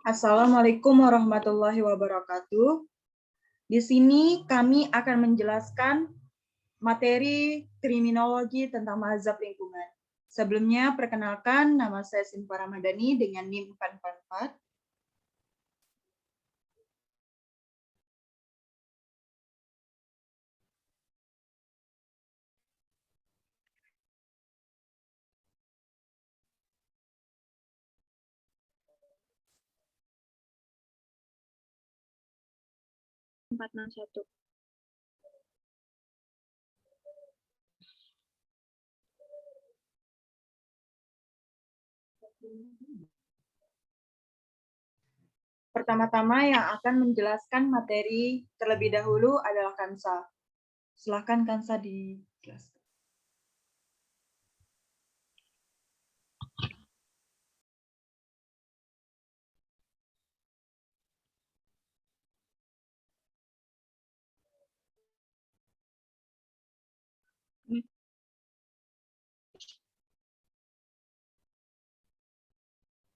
Assalamualaikum warahmatullahi wabarakatuh. Di sini kami akan menjelaskan materi kriminologi tentang mazhab lingkungan. Sebelumnya, perkenalkan, nama saya Sinfa Ramadhani dengan NIM 444. Pertama-tama yang akan menjelaskan materi terlebih dahulu adalah Kansa. Silakan Kansa dijelaskan.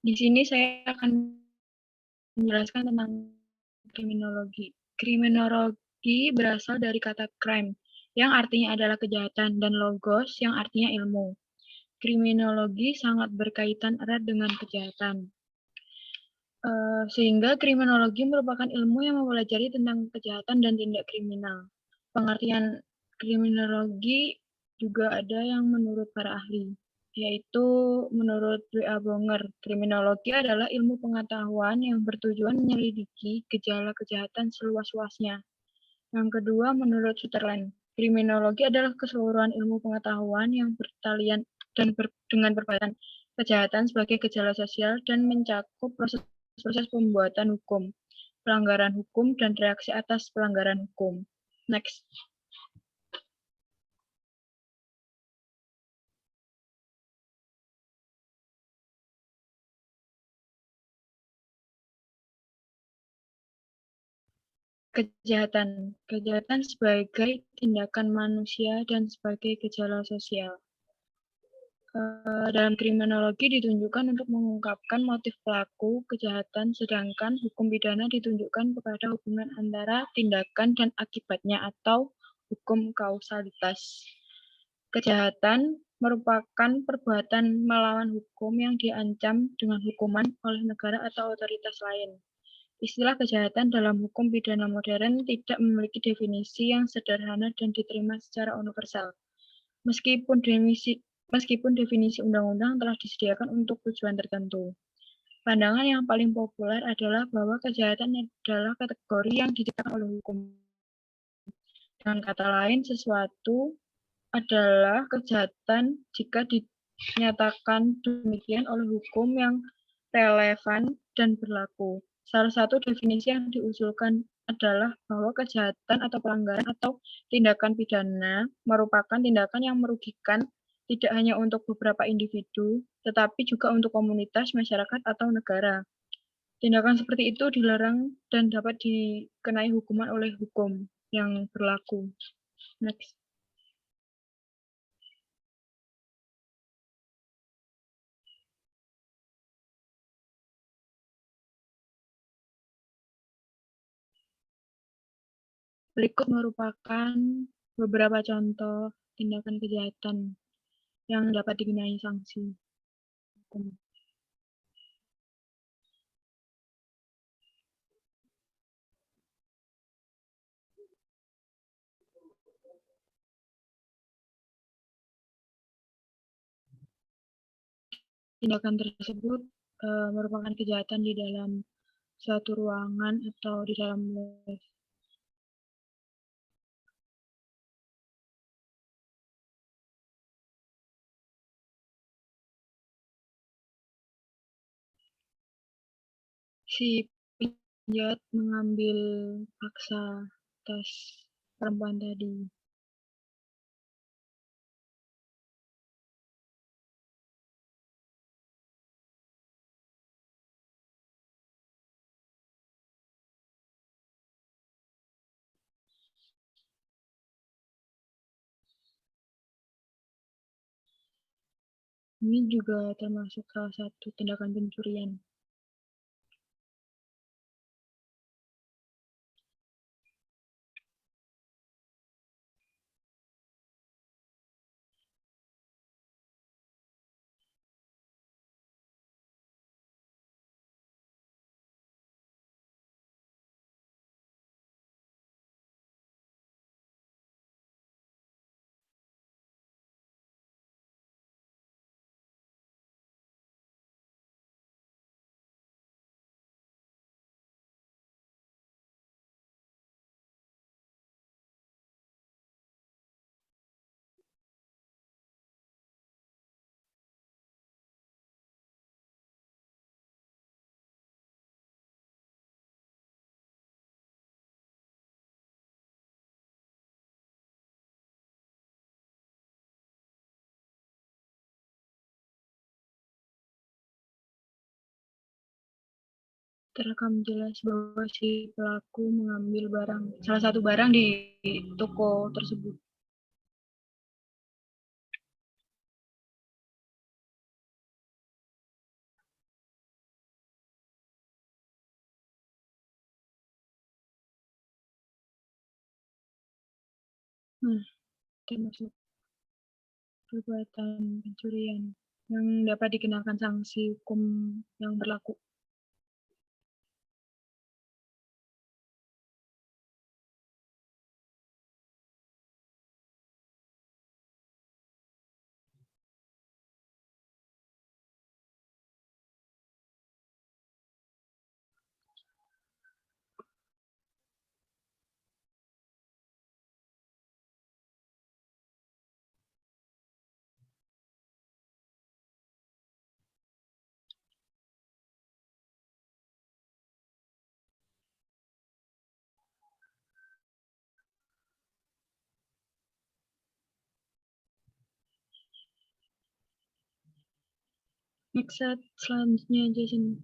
Di sini saya akan menjelaskan tentang kriminologi. Kriminologi berasal dari kata crime, yang artinya adalah kejahatan, dan logos, yang artinya ilmu. Kriminologi sangat berkaitan erat dengan kejahatan. Sehingga kriminologi merupakan ilmu yang mempelajari tentang kejahatan dan tindak kriminal. Pengertian kriminologi juga ada yang menurut para ahli, yaitu menurut W.A. Bonger, kriminologi adalah ilmu pengetahuan yang bertujuan menyelidiki gejala kejahatan seluas-luasnya. Yang kedua, menurut Sutherland, kriminologi adalah keseluruhan ilmu pengetahuan yang bertalian dan dengan berkaitan kejahatan sebagai gejala sosial dan mencakup proses pembuatan hukum, pelanggaran hukum, dan reaksi atas pelanggaran hukum. Next. Kejahatan. Kejahatan sebagai tindakan manusia dan sebagai gejala sosial. Dalam kriminologi ditunjukkan untuk mengungkapkan motif pelaku kejahatan, sedangkan hukum pidana ditunjukkan kepada hubungan antara tindakan dan akibatnya atau hukum kausalitas. Kejahatan merupakan perbuatan melawan hukum yang diancam dengan hukuman oleh negara atau otoritas lain. Istilah kejahatan dalam hukum pidana modern tidak memiliki definisi yang sederhana dan diterima secara universal. Meskipun definisi undang-undang telah disediakan untuk tujuan tertentu. Pandangan yang paling populer adalah bahwa kejahatan adalah kategori yang diciptakan oleh hukum. Dengan kata lain, sesuatu adalah kejahatan jika dinyatakan demikian oleh hukum yang relevan dan berlaku. Salah satu definisi yang diusulkan adalah bahwa kejahatan atau pelanggaran atau tindakan pidana merupakan tindakan yang merugikan tidak hanya untuk beberapa individu, tetapi juga untuk komunitas, masyarakat, atau negara. Tindakan seperti itu dilarang dan dapat dikenai hukuman oleh hukum yang berlaku. Next. Berikut merupakan beberapa contoh tindakan kejahatan yang dapat dikenai sanksi hukum. Tindakan tersebut merupakan kejahatan di dalam suatu ruangan atau di dalam lift. Si penjahat mengambil paksa tas perempuan tadi. Ini juga termasuk salah satu tindakan pencurian. Terekam jelas bahwa si pelaku mengambil salah satu barang di toko tersebut. Nah, termasuk perbuatan pencurian yang dapat dikenakan sanksi hukum yang berlaku. Next set selanjutnya Jason.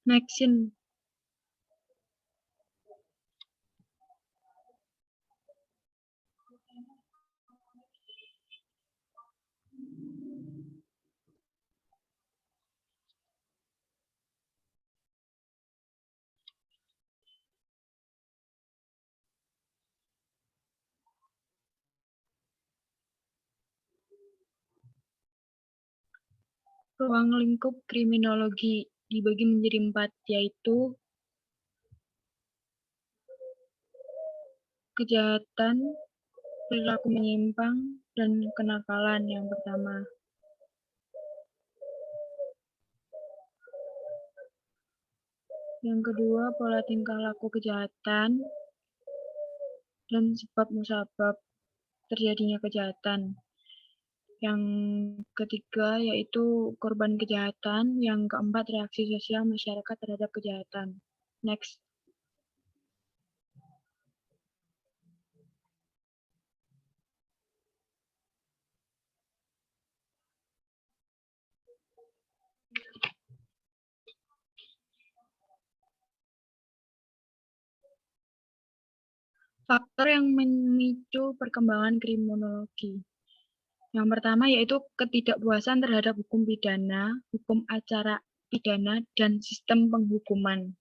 Next scene. Ruang lingkup kriminologi dibagi menjadi 4, yaitu kejahatan, perilaku menyimpang, dan kenakalan yang pertama. Yang kedua, pola tingkah laku kejahatan dan sebab musabab terjadinya kejahatan. Yang ketiga yaitu korban kejahatan. Yang keempat, reaksi sosial masyarakat terhadap kejahatan. Next. Faktor yang memicu perkembangan kriminologi. Yang pertama yaitu ketidakpuasan terhadap hukum pidana, hukum acara pidana, dan sistem penghukuman.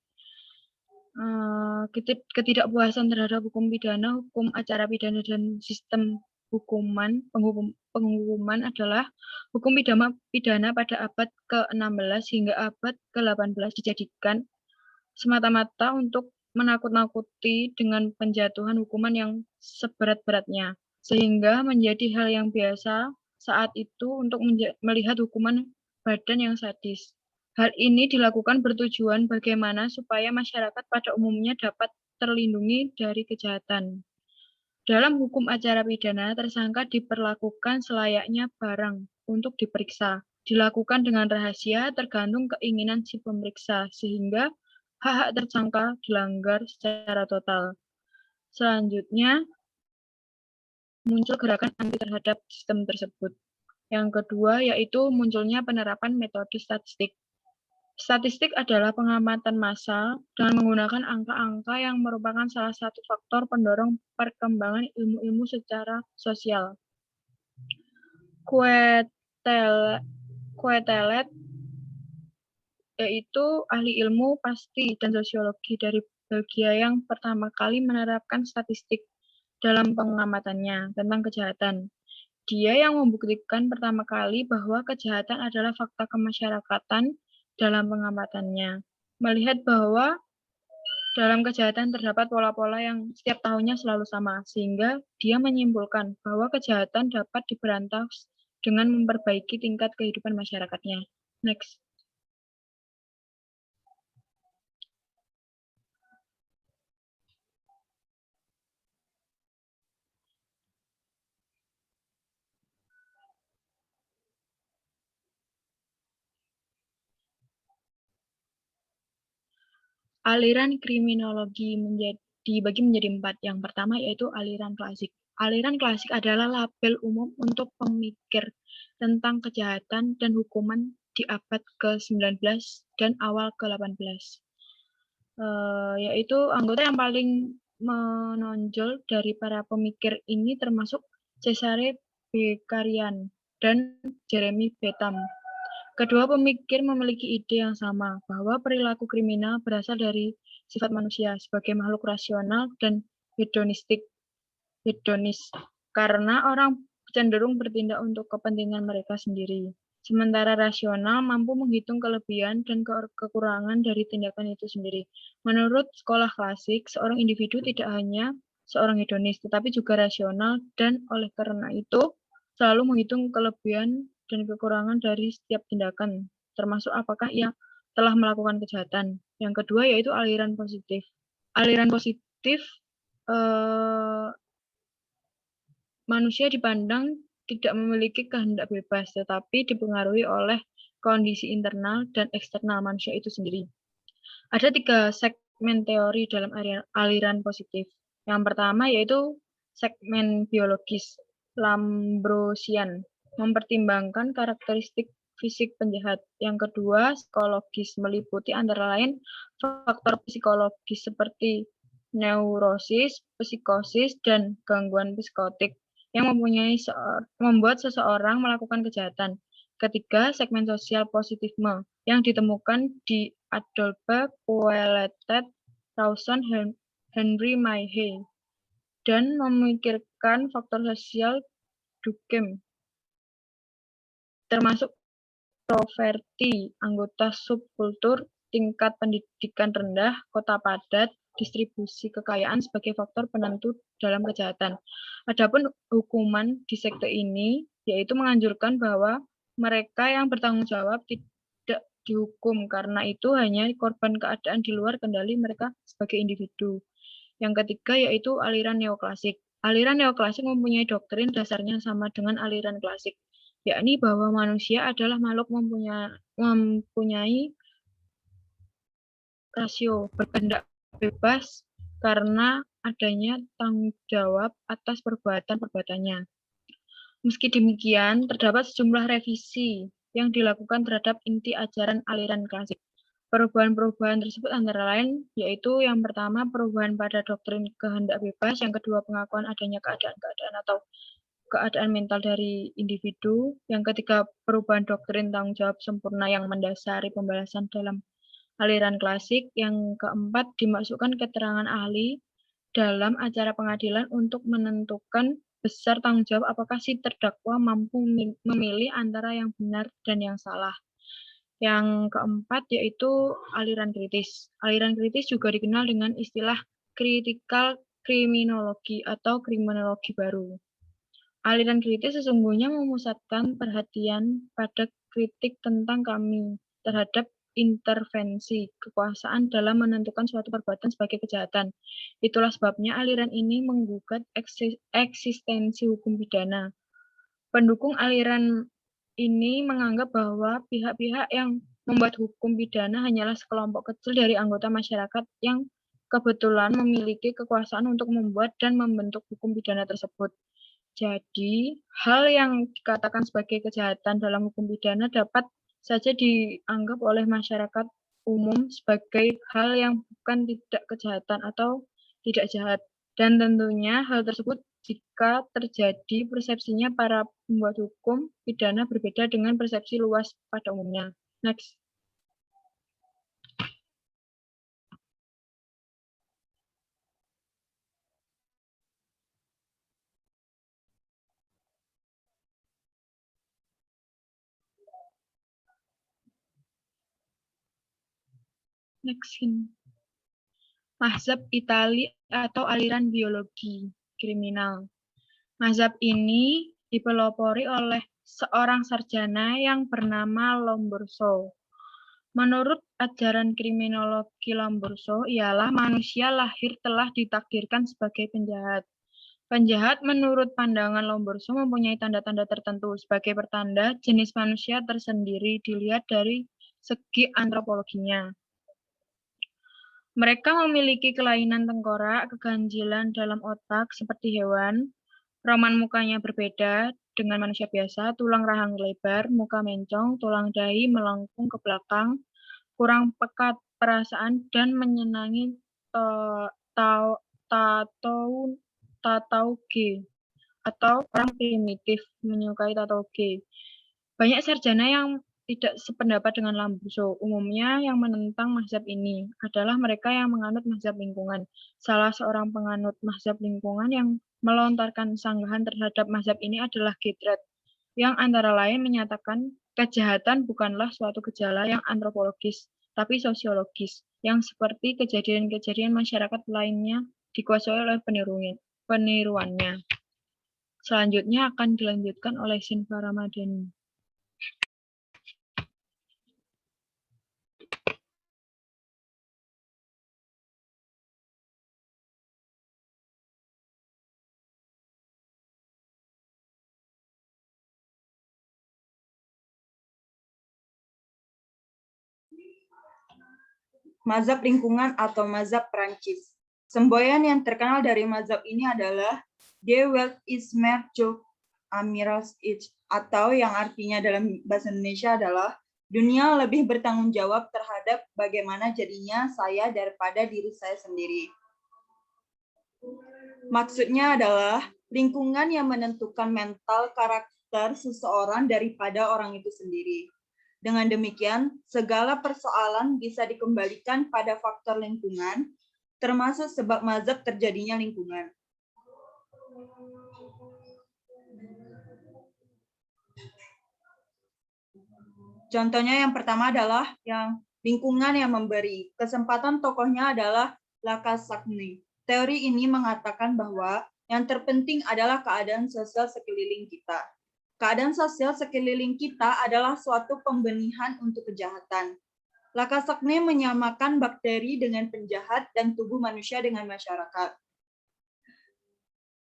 Ketidakpuasan terhadap hukum pidana, hukum acara pidana, dan sistem penghukuman adalah hukum pidana pada abad ke-16 hingga abad ke-18 dijadikan semata-mata untuk menakut-nakuti dengan penjatuhan hukuman yang seberat-beratnya, sehingga menjadi hal yang biasa saat itu untuk melihat hukuman badan yang sadis. Hal ini dilakukan bertujuan bagaimana supaya masyarakat pada umumnya dapat terlindungi dari kejahatan. Dalam hukum acara pidana, tersangka diperlakukan selayaknya barang untuk diperiksa. Dilakukan dengan rahasia tergantung keinginan si pemeriksa, sehingga hak-hak tersangka dilanggar secara total. Selanjutnya, muncul gerakan anti terhadap sistem tersebut. Yang kedua, yaitu munculnya penerapan metode statistik. Statistik adalah pengamatan massal dengan menggunakan angka-angka yang merupakan salah satu faktor pendorong perkembangan ilmu-ilmu secara sosial. Quetelet, yaitu ahli ilmu pasti dan sosiologi dari Belgia yang pertama kali menerapkan statistik dalam pengamatannya tentang kejahatan. Dia yang membuktikan pertama kali bahwa kejahatan adalah fakta kemasyarakatan dalam pengamatannya. Melihat bahwa dalam kejahatan terdapat pola-pola yang setiap tahunnya selalu sama, sehingga dia menyimpulkan bahwa kejahatan dapat diberantas dengan memperbaiki tingkat kehidupan masyarakatnya. Next. Aliran kriminologi dibagi menjadi 4. Yang pertama yaitu aliran klasik. Aliran klasik adalah label umum untuk pemikir tentang kejahatan dan hukuman di abad ke-19 dan awal ke-18. Yaitu anggota yang paling menonjol dari para pemikir ini termasuk Cesare Beccaria dan Jeremy Bentham. Kedua pemikir memiliki ide yang sama, bahwa perilaku kriminal berasal dari sifat manusia sebagai makhluk rasional dan hedonis, karena orang cenderung bertindak untuk kepentingan mereka sendiri. Sementara rasional mampu menghitung kelebihan dan kekurangan dari tindakan itu sendiri. Menurut sekolah klasik, seorang individu tidak hanya seorang hedonis, tetapi juga rasional, dan oleh karena itu selalu menghitung kelebihan dan kekurangan dari setiap tindakan, termasuk apakah ia telah melakukan kejahatan. Yang kedua yaitu aliran positif. Aliran positif manusia dipandang tidak memiliki kehendak bebas, tetapi dipengaruhi oleh kondisi internal dan eksternal manusia itu sendiri. Ada 3 segmen teori dalam aliran positif. Yang pertama yaitu segmen biologis, Lambrosian, mempertimbangkan karakteristik fisik penjahat. Yang kedua, psikologis, meliputi antara lain faktor psikologis seperti neurosis, psikosis, dan gangguan psikotik yang membuat seseorang melakukan kejahatan. Ketiga, segmen sosial positifme yang ditemukan di Adolphe Quetelet, Rawson, Henry Mayhew, dan memikirkan faktor sosial Durkheim, termasuk introverti, anggota subkultur, tingkat pendidikan rendah, kota padat, distribusi kekayaan sebagai faktor penentu dalam kejahatan. Adapun hukuman di sekte ini yaitu menganjurkan bahwa mereka yang bertanggung jawab tidak dihukum karena itu hanya korban keadaan di luar kendali mereka sebagai individu. Yang ketiga yaitu aliran neoklasik. Aliran neoklasik mempunyai doktrin dasarnya sama dengan aliran klasik, yakni bahwa manusia adalah makhluk mempunyai rasio berkehendak bebas karena adanya tanggung jawab atas perbuatan-perbuatannya. Meski demikian, terdapat sejumlah revisi yang dilakukan terhadap inti ajaran aliran klasik. Perubahan-perubahan tersebut antara lain yaitu yang pertama perubahan pada doktrin kehendak bebas, yang kedua pengakuan adanya keadaan-keadaan atau keadaan mental dari individu, yang ketiga perubahan doktrin tanggung jawab sempurna yang mendasari pembalasan dalam aliran klasik, yang keempat dimasukkan keterangan ahli dalam acara pengadilan untuk menentukan besar tanggung jawab apakah si terdakwa mampu memilih antara yang benar dan yang salah. Yang keempat yaitu aliran kritis. Aliran kritis juga dikenal dengan istilah critical criminology atau kriminologi baru. Aliran kritis sesungguhnya memusatkan perhatian pada kritik tentang kami terhadap intervensi kekuasaan dalam menentukan suatu perbuatan sebagai kejahatan. Itulah sebabnya aliran ini menggugat eksistensi hukum pidana. Pendukung aliran ini menganggap bahwa pihak-pihak yang membuat hukum pidana hanyalah sekelompok kecil dari anggota masyarakat yang kebetulan memiliki kekuasaan untuk membuat dan membentuk hukum pidana tersebut. Jadi, hal yang dikatakan sebagai kejahatan dalam hukum pidana dapat saja dianggap oleh masyarakat umum sebagai hal yang bukan tidak kejahatan atau tidak jahat. Dan tentunya hal tersebut jika terjadi persepsinya para pembuat hukum pidana berbeda dengan persepsi luas pada umumnya. Next. Next. Mazhab Itali atau aliran biologi kriminal. Mazhab ini dipelopori oleh seorang sarjana yang bernama Lombroso. Menurut ajaran kriminologi Lombroso, ialah manusia lahir telah ditakdirkan sebagai penjahat. Penjahat menurut pandangan Lombroso mempunyai tanda-tanda tertentu. Sebagai pertanda, jenis manusia tersendiri dilihat dari segi antropologinya. Mereka memiliki kelainan tengkorak, keganjilan dalam otak seperti hewan, roman mukanya berbeda dengan manusia biasa, tulang rahang lebar, muka mencong, tulang dahi melengkung ke belakang, kurang peka perasaan, dan menyenangi tatauge atau orang primitif menyukai tatauge. Banyak sarjana yang tidak sependapat dengan Lombroso. Umumnya yang menentang mazhab ini adalah mereka yang menganut mazhab lingkungan. Salah seorang penganut mazhab lingkungan yang melontarkan sanggahan terhadap mazhab ini adalah Gitret, yang antara lain menyatakan kejahatan bukanlah suatu gejala yang antropologis, tapi sosiologis, yang seperti kejadian-kejadian masyarakat lainnya dikuasai oleh peniruannya. Selanjutnya akan dilanjutkan oleh Sinfa Ramadhani. Mazhab lingkungan atau mazhab Prancis. Semboyan yang terkenal dari mazhab ini adalah De Welt is meer zo amiras ich, atau yang artinya dalam bahasa Indonesia adalah dunia lebih bertanggung jawab terhadap bagaimana jadinya saya daripada diri saya sendiri. Maksudnya adalah lingkungan yang menentukan mental karakter seseorang daripada orang itu sendiri. Dengan demikian, segala persoalan bisa dikembalikan pada faktor lingkungan, termasuk sebab mazhab terjadinya lingkungan. Contohnya yang pertama adalah yang lingkungan yang memberi. Kesempatan tokohnya adalah Lakasakni. Teori ini mengatakan bahwa yang terpenting adalah keadaan sosial sekeliling kita. Keadaan sosial sekeliling kita adalah suatu pembenihan untuk kejahatan. Lakasakni menyamakan bakteri dengan penjahat dan tubuh manusia dengan masyarakat.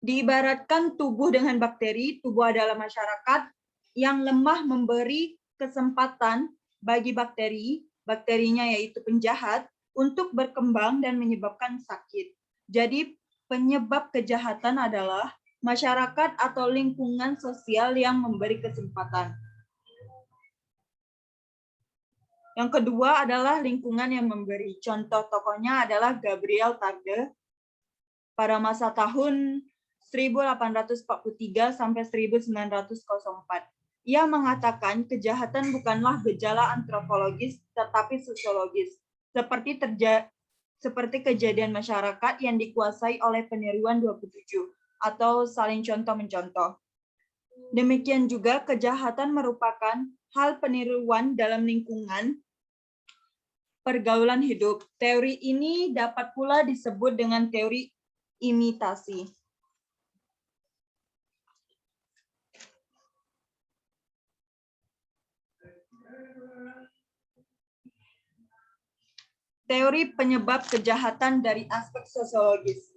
Diibaratkan tubuh dengan bakteri, tubuh adalah masyarakat yang lemah memberi kesempatan bagi bakteri, bakterinya yaitu penjahat, untuk berkembang dan menyebabkan sakit. Jadi penyebab kejahatan adalah masyarakat atau lingkungan sosial yang memberi kesempatan. Yang kedua adalah lingkungan yang memberi. Contoh tokohnya adalah Gabriel Tarde pada masa tahun 1843 sampai 1904. Ia mengatakan kejahatan bukanlah gejala antropologis tetapi sosiologis, seperti kejadian masyarakat yang dikuasai oleh peniruan 27 atau saling contoh-mencontoh. Demikian juga kejahatan merupakan hal peniruan dalam lingkungan pergaulan hidup. Teori ini dapat pula disebut dengan teori imitasi. Teori penyebab kejahatan dari aspek sosiologis.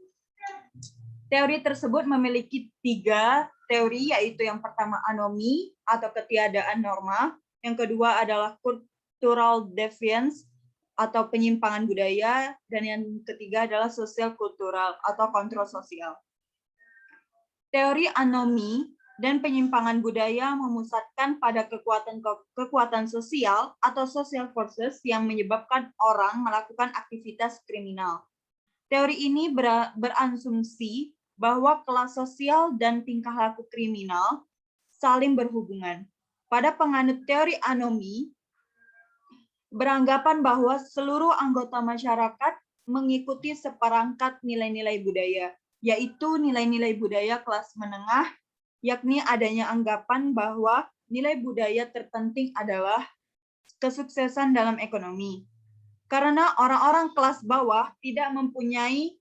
Teori tersebut memiliki 3 teori, yaitu yang pertama anomi atau ketiadaan norma, yang kedua adalah cultural deviance atau penyimpangan budaya, dan yang ketiga adalah sosial kultural atau kontrol sosial. Teori anomi dan penyimpangan budaya memusatkan pada kekuatan sosial atau social forces yang menyebabkan orang melakukan aktivitas kriminal. Teori ini berasumsi bahwa kelas sosial dan tingkah laku kriminal saling berhubungan. Pada penganut teori anomi, beranggapan bahwa seluruh anggota masyarakat mengikuti seperangkat nilai-nilai budaya, yaitu nilai-nilai budaya kelas menengah, yakni adanya anggapan bahwa nilai budaya terpenting adalah kesuksesan dalam ekonomi. Karena orang-orang kelas bawah tidak mempunyai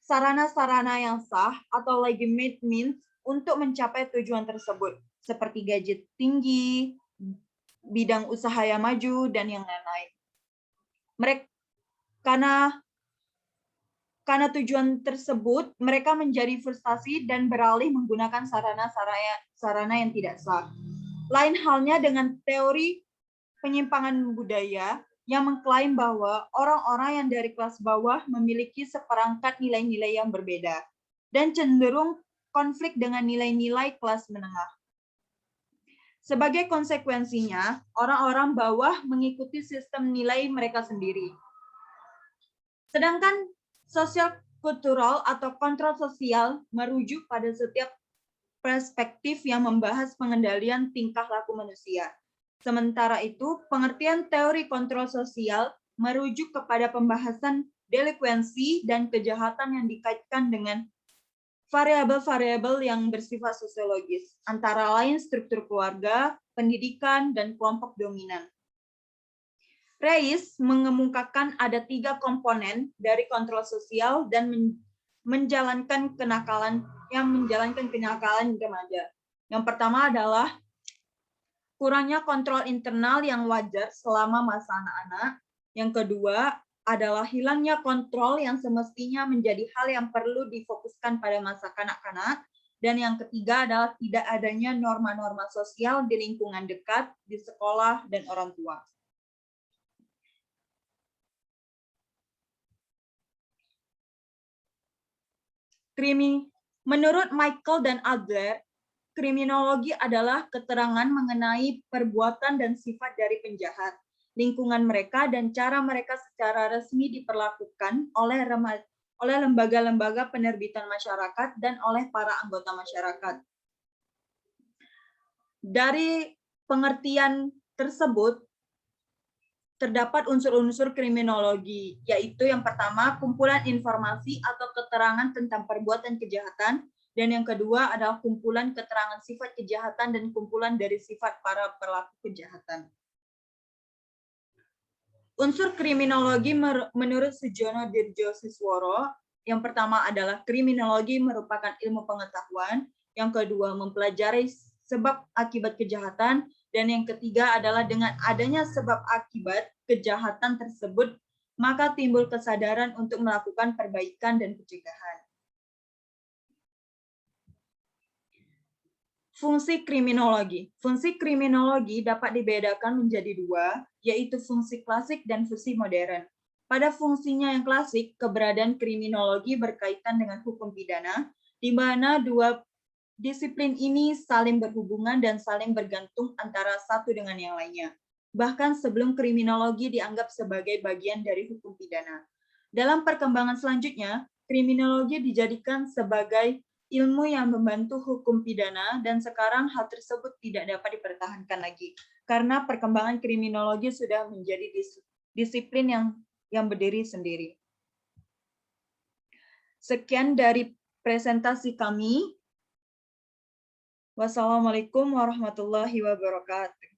sarana-sarana yang sah atau legitimate means untuk mencapai tujuan tersebut, seperti gaji tinggi, bidang usaha yang maju, dan yang lain-lain. Mereka karena tujuan tersebut, mereka menjadi frustasi dan beralih menggunakan sarana yang tidak sah. Lain halnya dengan teori penyimpangan budaya yang mengklaim bahwa orang-orang yang dari kelas bawah memiliki seperangkat nilai-nilai yang berbeda dan cenderung konflik dengan nilai-nilai kelas menengah. Sebagai konsekuensinya, orang-orang bawah mengikuti sistem nilai mereka sendiri. Sedangkan sosial kultural atau kontrol sosial merujuk pada setiap perspektif yang membahas pengendalian tingkah laku manusia. Sementara itu, pengertian teori kontrol sosial merujuk kepada pembahasan delikuensi dan kejahatan yang dikaitkan dengan variabel-variabel yang bersifat sosiologis, antara lain struktur keluarga, pendidikan, dan kelompok dominan. Reis mengemukakan ada 3 komponen dari kontrol sosial dan menjalankan kenakalan remaja. Yang pertama adalah kurangnya kontrol internal yang wajar selama masa anak-anak. Yang kedua adalah hilangnya kontrol yang semestinya menjadi hal yang perlu difokuskan pada masa kanak-kanak. Dan yang ketiga adalah tidak adanya norma-norma sosial di lingkungan dekat, di sekolah, dan orang tua. Menurut Michael dan Adler, kriminologi adalah keterangan mengenai perbuatan dan sifat dari penjahat, lingkungan mereka, dan cara mereka secara resmi diperlakukan oleh lembaga-lembaga penerbitan masyarakat dan oleh para anggota masyarakat. Dari pengertian tersebut, terdapat unsur-unsur kriminologi, yaitu yang pertama, kumpulan informasi atau keterangan tentang perbuatan kejahatan, dan yang kedua adalah kumpulan keterangan sifat kejahatan dan kumpulan dari sifat para pelaku kejahatan. Unsur kriminologi menurut Sujono Dirjosisworo, yang pertama adalah kriminologi merupakan ilmu pengetahuan, yang kedua mempelajari sebab akibat kejahatan, dan yang ketiga adalah dengan adanya sebab akibat kejahatan tersebut, maka timbul kesadaran untuk melakukan perbaikan dan pencegahan. Fungsi kriminologi. Fungsi kriminologi dapat dibedakan menjadi 2, yaitu fungsi klasik dan fungsi modern. Pada fungsinya yang klasik, keberadaan kriminologi berkaitan dengan hukum pidana, di mana 2 disiplin ini saling berhubungan dan saling bergantung antara satu dengan yang lainnya. Bahkan sebelum kriminologi dianggap sebagai bagian dari hukum pidana. Dalam perkembangan selanjutnya, kriminologi dijadikan sebagai ilmu yang membantu hukum pidana, dan sekarang hal tersebut tidak dapat dipertahankan lagi karena perkembangan kriminologi sudah menjadi disiplin yang berdiri sendiri. Sekian dari presentasi kami. Wassalamualaikum warahmatullahi wabarakatuh.